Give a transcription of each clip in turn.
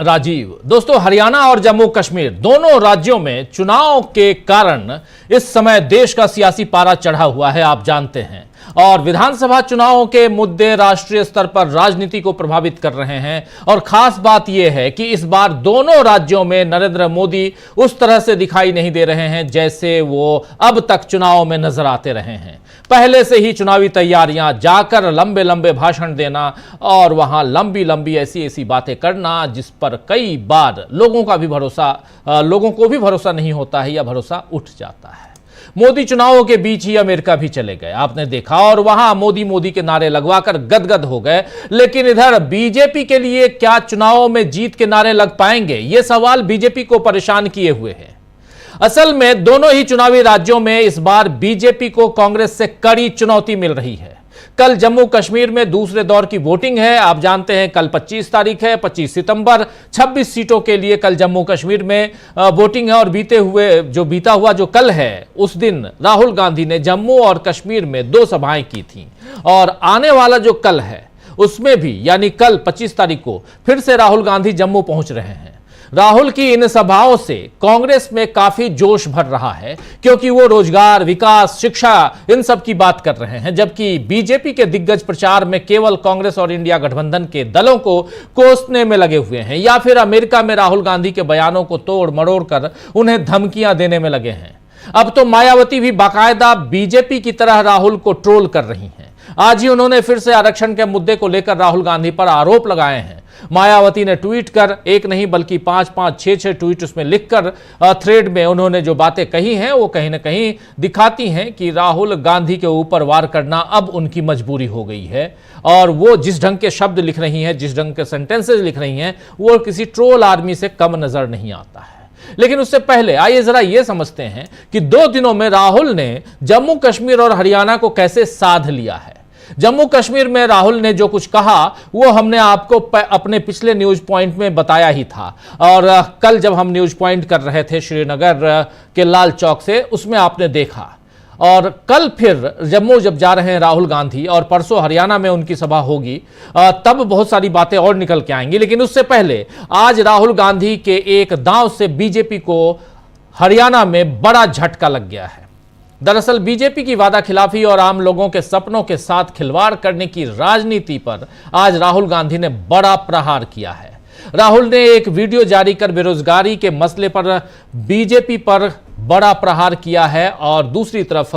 राजीव। दोस्तों, हरियाणा और जम्मू कश्मीर दोनों राज्यों में चुनाव के कारण इस समय देश का सियासी पारा चढ़ा हुआ है, आप जानते हैं। और विधानसभा चुनावों के मुद्दे राष्ट्रीय स्तर पर राजनीति को प्रभावित कर रहे हैं। और खास बात यह है कि इस बार दोनों राज्यों में नरेंद्र मोदी उस तरह से दिखाई नहीं दे रहे हैं जैसे वो अब तक चुनाव में नजर आते रहे हैं। पहले से ही चुनावी तैयारियां, जाकर लंबे लंबे भाषण देना और वहां लंबी लंबी ऐसी ऐसी बातें करना जिस पर कई बार लोगों को भी भरोसा नहीं होता है या भरोसा उठ जाता है। मोदी चुनावों के बीच ही अमेरिका भी चले गए, आपने देखा, और वहां मोदी मोदी के नारे लगवाकर गदगद हो गए। लेकिन इधर बीजेपी के लिए क्या चुनावों में जीत के नारे लग पाएंगे, यह सवाल बीजेपी को परेशान किए हुए है। असल में दोनों ही चुनावी राज्यों में इस बार बीजेपी को कांग्रेस से कड़ी चुनौती मिल रही है। कल जम्मू कश्मीर में दूसरे दौर की वोटिंग है, आप जानते हैं। कल 25 तारीख है, 25 सितंबर। 26 सीटों के लिए कल जम्मू कश्मीर में वोटिंग है। और बीता हुआ जो कल है, उस दिन राहुल गांधी ने जम्मू और कश्मीर में 2 सभाएं की थी। और आने वाला जो कल है उसमें भी, यानी कल 25 तारीख को फिर से राहुल गांधी जम्मू पहुंच रहे हैं। राहुल की इन सभाओं से कांग्रेस में काफी जोश भर रहा है, क्योंकि वो रोजगार, विकास, शिक्षा, इन सब की बात कर रहे हैं। जबकि बीजेपी के दिग्गज प्रचार में केवल कांग्रेस और इंडिया गठबंधन के दलों को कोसने में लगे हुए हैं, या फिर अमेरिका में राहुल गांधी के बयानों को तोड़ मरोड़ कर उन्हें धमकियां देने में लगे हैं। अब तो मायावती भी बाकायदा बीजेपी की तरह राहुल को ट्रोल कर रही हैं। आज ही उन्होंने फिर से आरक्षण के मुद्दे को लेकर राहुल गांधी पर आरोप लगाए हैं। मायावती ने ट्वीट कर, एक नहीं बल्कि 5-5, 6-6 ट्वीट उसमें लिखकर थ्रेड में उन्होंने जो बातें कही हैं वो कहीं ना कहीं दिखाती हैं कि राहुल गांधी के ऊपर वार करना अब उनकी मजबूरी हो गई है। और वो जिस ढंग के शब्द लिख रही हैं, जिस ढंग के सेंटेंसेस लिख रही हैं, वो किसी ट्रोल आर्मी से कम नजर नहीं आता है। लेकिन उससे पहले आइए जरा ये समझते हैं कि 2 दिनों में राहुल ने जम्मू कश्मीर और हरियाणा को कैसे साध लिया है। जम्मू कश्मीर में राहुल ने जो कुछ कहा वो हमने आपको अपने पिछले न्यूज पॉइंट में बताया ही था। और कल जब हम न्यूज पॉइंट कर रहे थे श्रीनगर के लाल चौक से, उसमें आपने देखा। और कल फिर जम्मू जब जा रहे हैं राहुल गांधी, और परसों हरियाणा में उनकी सभा होगी, तब बहुत सारी बातें और निकल के आएंगी। लेकिन उससे पहले आज राहुल गांधी के एक दांव से बीजेपी को हरियाणा में बड़ा झटका लग गया है। दरअसल बीजेपी की वादा खिलाफी और आम लोगों के सपनों के साथ खिलवाड़ करने की राजनीति पर आज राहुल गांधी ने बड़ा प्रहार किया है। राहुल ने एक वीडियो जारी कर बेरोजगारी के मसले पर बीजेपी पर बड़ा प्रहार किया है। और दूसरी तरफ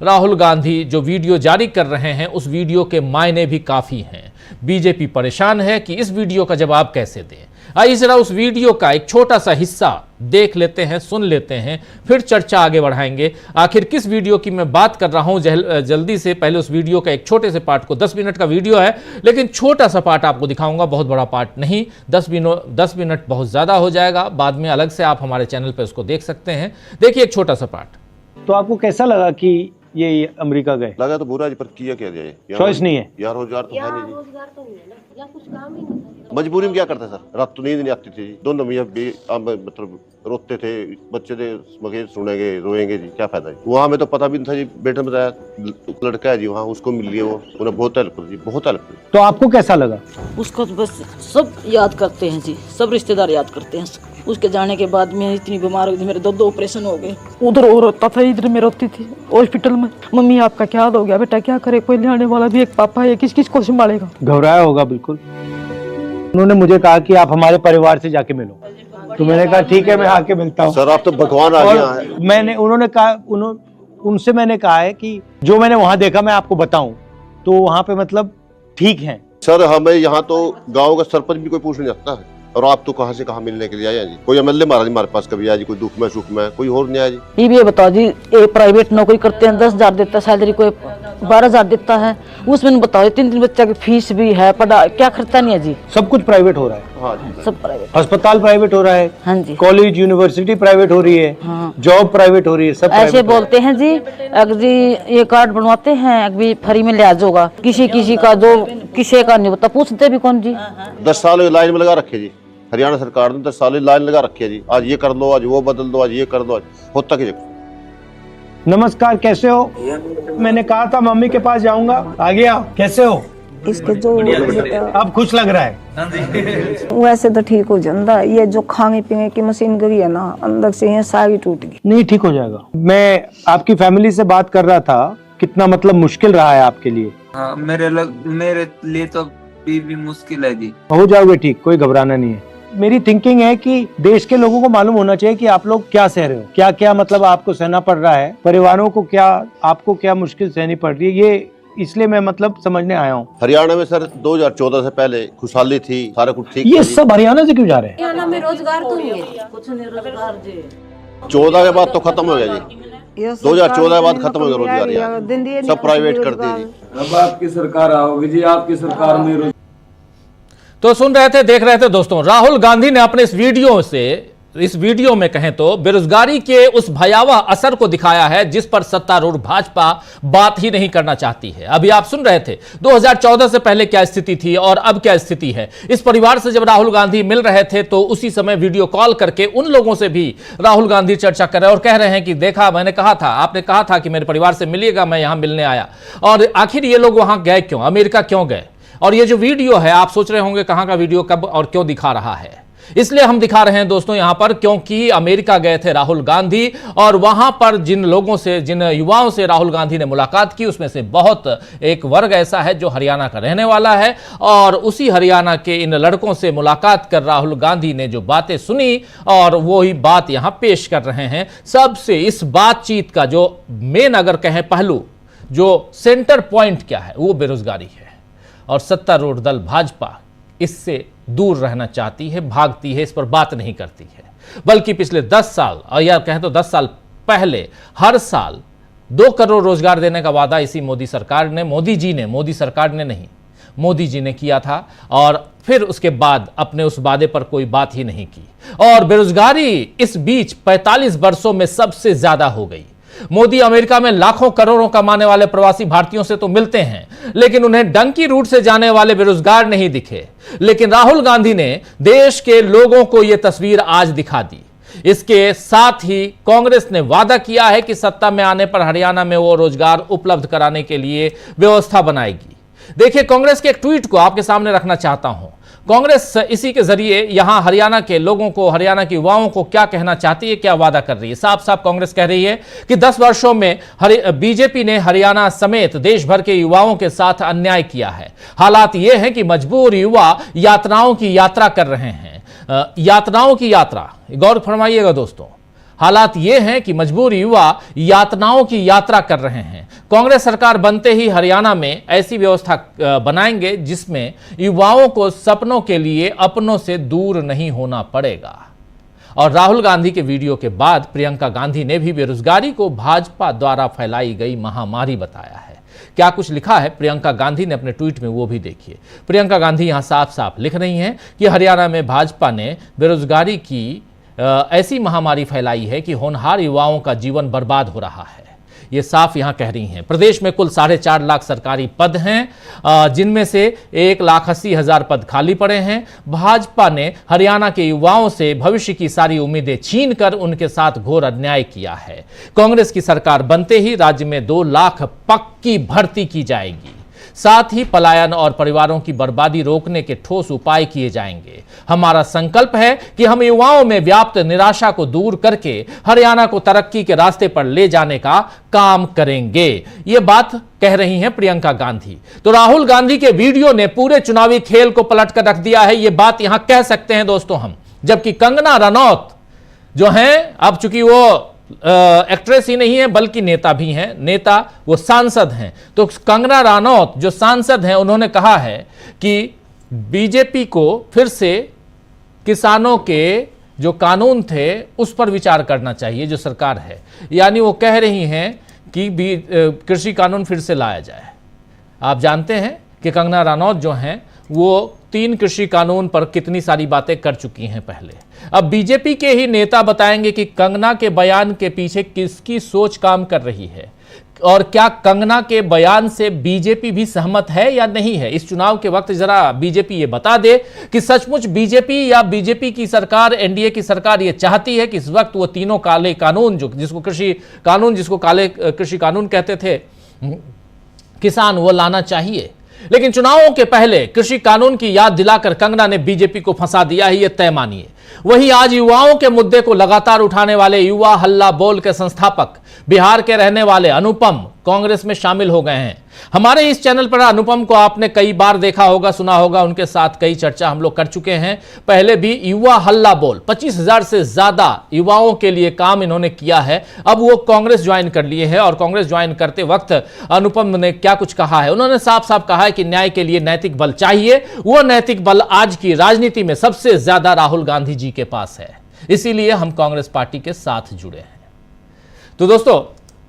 राहुल गांधी जो वीडियो जारी कर रहे हैं, उस वीडियो के मायने भी काफी हैं। बीजेपी परेशान है कि इस वीडियो का जवाब कैसे दें। आइए जरा उस वीडियो का एक छोटा सा हिस्सा देख लेते हैं, सुन लेते हैं, फिर चर्चा आगे बढ़ाएंगे। आखिर किस वीडियो की मैं बात कर रहा हूं, जल्दी से पहले उस वीडियो का एक छोटे से पार्ट को, 10 मिनट का वीडियो है लेकिन छोटा सा पार्ट आपको दिखाऊंगा, बहुत बड़ा पार्ट नहीं। 10 मिनट बहुत ज्यादा हो जाएगा, बाद में अलग से आप हमारे चैनल पर उसको देख सकते हैं। देखिए एक छोटा सा पार्ट। तो आपको कैसा लगा कि ये अमेरिका गए? लगा तो बुरा जी, पर किया क्या जाए, चॉइस नहीं है यार। रोजगार तो है नहीं जी, रोजगार तो नहीं है ना, या कुछ काम ही नहीं है। मजबूरी में क्या करते सर, रात तो नींद नहीं आती थी जी। दोनों मियां मतलब रोते थे, बच्चे थे मगे सुनेंगे रोएंगे जी, क्या फायदा जी। वहाँ में तो पता भी नहीं था जी, बेटे ने बताया लड़का है जी वहाँ, उसको मिल लिया, वो उन्हें बहुत हेल्प कर जी, बहुत हेल्प कर। तो आपको कैसा लगा? उसको तो बस सब याद करते हैं जी, सब रिश्तेदार याद करते हैं। उसके जाने के बाद मैं इतनी बीमार हो गई, मेरे 2 ऑपरेशन हो गए। उधर और रोता था, इधर में रोती थी हॉस्पिटल में। मम्मी आपका क्या हो गया बेटा, क्या करे, कोई लाने वाला भी एक पापा है, किस किस को संभालेगा। घबराया होगा बिल्कुल। उन्होंने मुझे कहा कि आप हमारे परिवार से जाके मिलो, तो मैंने कहा ठीक है मैं आके मिलता हूँ। सर आप तो भगवान आ गया है। उन्होंने कहा, उनसे मैंने कहा है कि जो मैंने वहाँ देखा मैं आपको बताऊं, तो वहाँ पे मतलब ठीक है। सर हमें यहाँ तो गाँव का सरपंच भी कोई पूछने जाता है, और आप तो कहाँ से कहाँ मिलने के लिए आया जी। कोई एमएलए महाराज हमारे पास कभी आया जी, कोई दुख में सुख में, कोई और नहीं आया जी। ये भी बताओ जी, एक प्राइवेट नौकरी करते हैं 10,000 देता है सैलरी, कोई 12,000 देता है। उसमें बताओ 3 बच्चा की फीस भी है, पढ़ा क्या खर्चा नहीं है जी। सब कुछ प्राइवेट हो रहा है। हाँ जी, सब प्राइवेट। अस्पताल प्राइवेट हो रहा है, हाँ जी। कॉलेज यूनिवर्सिटी प्राइवेट हो रही है, हाँ। जॉब प्राइवेट हो रही है, सब ऐसे बोलते हैं जी। अगर जी ये कार्ड बनवाते हैं, अभी फ्री में लिहाज होगा, किसी का जो किसी का नहीं होता, पूछते भी कौन जी। 10 साल लाइन में लगा रखे जी हरियाणा सरकार ने, 10 साल लाइन लगा रखी है जी। आज ये कर दो, आज वो बदल दो, आज ये कर दो, आज होता कि। नमस्कार, कैसे हो? मैंने कहा था मम्मी के पास जाऊंगा, आ गया। कैसे हो? इसके जो अब खुश लग रहा है। वैसे तो ठीक हो जाता, ये जो खाने पीने की मशीन गई है ना, अंदर से ये सारी टूट गई। नहीं, ठीक हो जाएगा। मैं आपकी फैमिली से बात कर रहा था, कितना मतलब मुश्किल रहा है आपके लिए। हाँ, मेरे लिए तो भी मुश्किल है जी। हो जाओगे ठीक, कोई घबराना नहीं है। मेरी थिंकिंग है कि देश के लोगों को मालूम होना चाहिए कि आप लोग क्या सह रहे हो, क्या क्या मतलब आपको सहना पड़ रहा है, परिवारों को क्या, आपको क्या मुश्किल सहनी पड़ रही है, ये इसलिए मैं मतलब समझने आया हूँ। हरियाणा में सर 2014 से पहले खुशहाली थी, सारा कुछ ठीक ये था। सब हरियाणा से क्यों जा रहे हैं? हरियाणा में रोजगार तो नहीं है, कुछ नहीं रोजगार जी। 14 के बाद तो खत्म हो गया जी, 2014 के बाद खत्म हो गया रोजगार यार, सब प्राइवेट कर दिए जी। अब आपकी सरकार आओगी जी, आपकी सरकार में। तो सुन रहे थे, देख रहे थे दोस्तों, राहुल गांधी ने अपने इस वीडियो में कहें तो बेरोजगारी के उस भयावह असर को दिखाया है जिस पर सत्तारूढ़ भाजपा बात ही नहीं करना चाहती है। अभी आप सुन रहे थे 2014 से पहले क्या स्थिति थी और अब क्या स्थिति है। इस परिवार से जब राहुल गांधी मिल रहे थे तो उसी समय वीडियो कॉल करके उन लोगों से भी राहुल गांधी चर्चा कर रहे हैं और कह रहे हैं कि देखा, मैंने कहा था, आपने कहा था कि मेरे परिवार से मिलिएगा, मैं यहां मिलने आया। और आखिर ये लोग वहां गए क्यों, अमेरिका क्यों गए? और ये जो वीडियो है, आप सोच रहे होंगे कहां का वीडियो, कब और क्यों दिखा रहा है। इसलिए हम दिखा रहे हैं दोस्तों यहां पर, क्योंकि अमेरिका गए थे राहुल गांधी और वहां पर जिन लोगों से, जिन युवाओं से राहुल गांधी ने मुलाकात की, उसमें से बहुत एक वर्ग ऐसा है जो हरियाणा का रहने वाला है। और उसी हरियाणा के इन लड़कों से मुलाकात कर राहुल गांधी ने जो बातें सुनी और वो ही बात यहां पेश कर रहे हैं। सबसे इस बातचीत का जो मेन अगर कहें पहलू, जो सेंटर पॉइंट क्या है, वो बेरोजगारी है। और सत्तारूढ़ दल भाजपा इससे दूर रहना चाहती है, भागती है, इस पर बात नहीं करती है। बल्कि पिछले 10 साल, और या कहें तो 10 साल पहले, हर साल 2 करोड़ रोजगार देने का वादा इसी मोदी सरकार ने, मोदी सरकार ने नहीं, मोदी जी ने किया था। और फिर उसके बाद अपने उस वादे पर कोई बात ही नहीं की। और बेरोजगारी इस बीच 45 वर्षों में सबसे ज्यादा हो गई। मोदी अमेरिका में लाखों करोड़ों कमाने वाले प्रवासी भारतीयों से तो मिलते हैं, लेकिन उन्हें डंकी रूट से जाने वाले बेरोजगार नहीं दिखे। लेकिन राहुल गांधी ने देश के लोगों को यह तस्वीर आज दिखा दी। इसके साथ ही कांग्रेस ने वादा किया है कि सत्ता में आने पर हरियाणा में वो रोजगार उपलब्ध कराने के लिए व्यवस्था बनाएगी। देखिए, कांग्रेस के एक ट्वीट को आपके सामने रखना चाहता हूं। कांग्रेस इसी के जरिए यहां हरियाणा के लोगों को, हरियाणा के युवाओं को क्या कहना चाहती है, क्या वादा कर रही है। साफ साफ कांग्रेस कह रही है कि 10 वर्षों में बीजेपी ने हरियाणा समेत देश भर के युवाओं के साथ अन्याय किया है। हालात यह है कि मजबूर युवा यातनाओं की यात्रा कर रहे हैं। यातनाओं की यात्रा, गौर फरमाइएगा दोस्तों, हालात यह हैं कि मजबूर युवा यातनाओं की यात्रा कर रहे हैं। कांग्रेस सरकार बनते ही हरियाणा में ऐसी व्यवस्था बनाएंगे जिसमें युवाओं को सपनों के लिए अपनों से दूर नहीं होना पड़ेगा। और राहुल गांधी के वीडियो के बाद प्रियंका गांधी ने भी बेरोजगारी को भाजपा द्वारा फैलाई गई महामारी बताया है। क्या कुछ लिखा है प्रियंका गांधी ने अपने ट्वीट में, वो भी देखिए। प्रियंका गांधी यहां साफ साफ लिख रही हैं कि हरियाणा में भाजपा ने बेरोजगारी की ऐसी महामारी फैलाई है कि होनहार युवाओं का जीवन बर्बाद हो रहा है। ये साफ यहां कह रही हैं। प्रदेश में कुल 4.5 लाख सरकारी पद हैं, जिनमें से 1,80,000 पद खाली पड़े हैं। भाजपा ने हरियाणा के युवाओं से भविष्य की सारी उम्मीदें छीनकर उनके साथ घोर अन्याय किया है। कांग्रेस की सरकार बनते ही राज्य में 2 लाख पक्की भर्ती की जाएगी। साथ ही पलायन और परिवारों की बर्बादी रोकने के ठोस उपाय किए जाएंगे। हमारा संकल्प है कि हम युवाओं में व्याप्त निराशा को दूर करके हरियाणा को तरक्की के रास्ते पर ले जाने का काम करेंगे। ये बात कह रही हैं प्रियंका गांधी। तो राहुल गांधी के वीडियो ने पूरे चुनावी खेल को पलट कर रख दिया है, ये बात यहां कह सकते हैं दोस्तों हम। जबकि कंगना रनौत जो हैं, अब चूंकि वो एक्ट्रेस ही नहीं है बल्कि नेता भी हैं, नेता वो सांसद हैं। तो कंगना रनौत जो सांसद हैं, उन्होंने कहा है कि बीजेपी को फिर से किसानों के जो कानून थे उस पर विचार करना चाहिए जो सरकार है। यानी वो कह रही हैं कि कृषि कानून फिर से लाया जाए। आप जानते हैं कि कंगना रनौत जो हैं वो 3 कृषि कानून पर कितनी सारी बातें कर चुकी हैं पहले। अब बीजेपी के ही नेता बताएंगे कि कंगना के बयान के पीछे किसकी सोच काम कर रही है और क्या कंगना के बयान से बीजेपी भी सहमत है या नहीं है। इस चुनाव के वक्त जरा बीजेपी ये बता दे कि सचमुच बीजेपी या बीजेपी की सरकार, एनडीए की सरकार ये चाहती है कि इस वक्त वो तीनों काले कानून जिसको काले कृषि कानून कहते थे किसान, वो लाना चाहिए। लेकिन चुनावों के पहले कृषि कानून की याद दिलाकर कंगना ने बीजेपी को फंसा दिया है, यह तय मानिए। वहीं आज युवाओं के मुद्दे को लगातार उठाने वाले युवा हल्ला बोल के संस्थापक बिहार के रहने वाले अनुपम कांग्रेस में शामिल हो गए हैं। हमारे इस चैनल पर अनुपम को आपने कई बार देखा होगा, सुना होगा, उनके साथ कई चर्चा हम लोग कर चुके हैं। पहले भी युवा हल्ला बोल 25,000 से ज्यादा युवाओं के लिए काम इन्होंने किया है। अब वो कांग्रेस ज्वाइन कर लिए हैं और कांग्रेस ज्वाइन करते वक्त अनुपम ने क्या कुछ कहा है, उन्होंने साफ साफ कहा है कि न्याय के लिए नैतिक बल चाहिए। वो नैतिक बल आज की राजनीति में सबसे ज्यादा राहुल गांधी जी के पास है, इसीलिए हम कांग्रेस पार्टी के साथ जुड़े हैं। तो दोस्तों,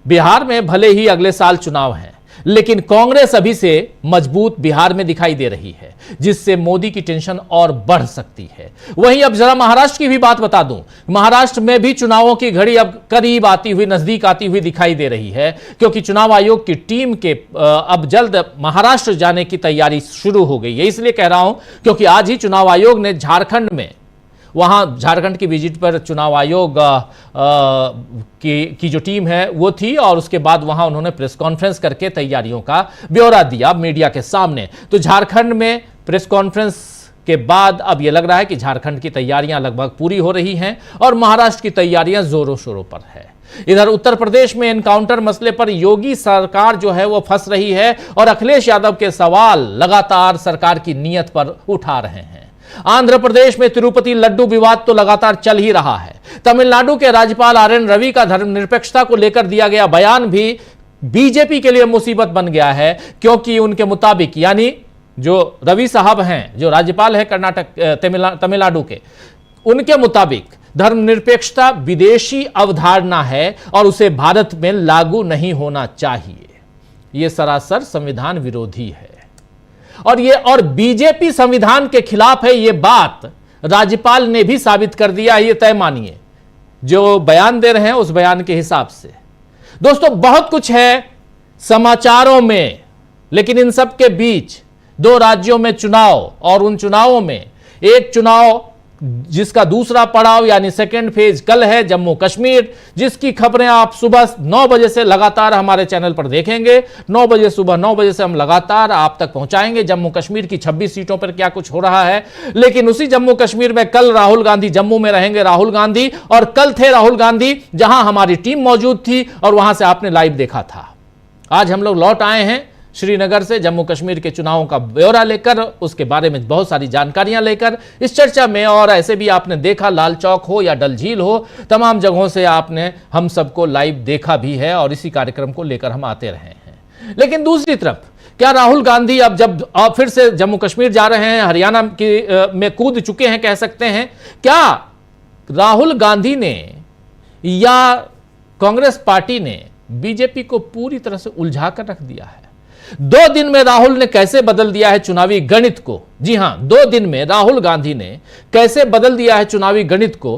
बिहार में भले ही अगले साल चुनाव हैं, लेकिन कांग्रेस अभी से मजबूत बिहार में दिखाई दे रही है, जिससे मोदी की टेंशन और बढ़ सकती है। वहीं अब जरा महाराष्ट्र की भी बात बता दूं, महाराष्ट्र में भी चुनावों की घड़ी अब करीब आती हुई, नजदीक आती हुई दिखाई दे रही है, क्योंकि चुनाव आयोग की टीम के अब जल्द महाराष्ट्र जाने की तैयारी शुरू हो गई है। इसलिए कह रहा हूं क्योंकि आज ही चुनाव आयोग ने झारखंड में, वहां झारखंड की विजिट पर चुनाव आयोग की जो टीम है वो थी, और उसके बाद वहां उन्होंने प्रेस कॉन्फ्रेंस करके तैयारियों का ब्यौरा दिया मीडिया के सामने। तो झारखंड में प्रेस कॉन्फ्रेंस के बाद अब यह लग रहा है कि झारखंड की तैयारियां लगभग पूरी हो रही हैं और महाराष्ट्र की तैयारियां जोरों शोरों पर है। इधर उत्तर प्रदेश में एनकाउंटर मसले पर योगी सरकार जो है वो फंस रही है और अखिलेश यादव के सवाल लगातार सरकार की नीयत पर उठा रहे हैं। आंध्र प्रदेश में तिरुपति लड्डू विवाद तो लगातार चल ही रहा है। तमिलनाडु के राज्यपाल आर.एन. रवि का धर्मनिरपेक्षता को लेकर दिया गया बयान भी बीजेपी के लिए मुसीबत बन गया है, क्योंकि उनके मुताबिक, यानी जो रवि साहब हैं, जो राज्यपाल है कर्नाटक तमिलनाडु के, उनके मुताबिक धर्मनिरपेक्षता विदेशी अवधारणा है और उसे भारत में लागू नहीं होना चाहिए। यह सरासर संविधान विरोधी है और बीजेपी संविधान के खिलाफ है। यह बात राज्यपाल ने भी साबित कर दिया है, यह तय मानिए, जो बयान दे रहे हैं उस बयान के हिसाब से। दोस्तों, बहुत कुछ है समाचारों में, लेकिन इन सब के बीच दो राज्यों में चुनाव, और उन चुनावों में एक चुनाव जिसका दूसरा पड़ाव यानी सेकेंड फेज कल है, जम्मू कश्मीर, जिसकी खबरें आप सुबह 9 बजे से लगातार हमारे चैनल पर देखेंगे। 9 बजे, सुबह 9 बजे से हम लगातार आप तक पहुंचाएंगे जम्मू कश्मीर की 26 सीटों पर क्या कुछ हो रहा है। लेकिन उसी जम्मू कश्मीर में कल राहुल गांधी, जम्मू में रहेंगे राहुल गांधी, और कल थे राहुल गांधी जहां हमारी टीम मौजूद थी और वहां से आपने लाइव देखा था। आज हम लोग लौट आए हैं श्रीनगर से जम्मू कश्मीर के चुनावों का ब्यौरा लेकर, उसके बारे में बहुत सारी जानकारियां लेकर इस चर्चा में। और ऐसे भी आपने देखा, लाल चौक हो या डल झील हो, तमाम जगहों से आपने हम सबको लाइव देखा भी है और इसी कार्यक्रम को लेकर हम आते रहे हैं। लेकिन दूसरी तरफ, क्या राहुल गांधी अब जब फिर से जम्मू कश्मीर जा रहे हैं, हरियाणा में कूद चुके हैं कह सकते हैं, क्या राहुल गांधी ने या कांग्रेस पार्टी ने बीजेपी को पूरी तरह से उलझा कर रख दिया है? 2 दिन में राहुल ने कैसे बदल दिया है चुनावी गणित को। जी हां, 2 दिन में राहुल गांधी ने कैसे बदल दिया है चुनावी गणित को,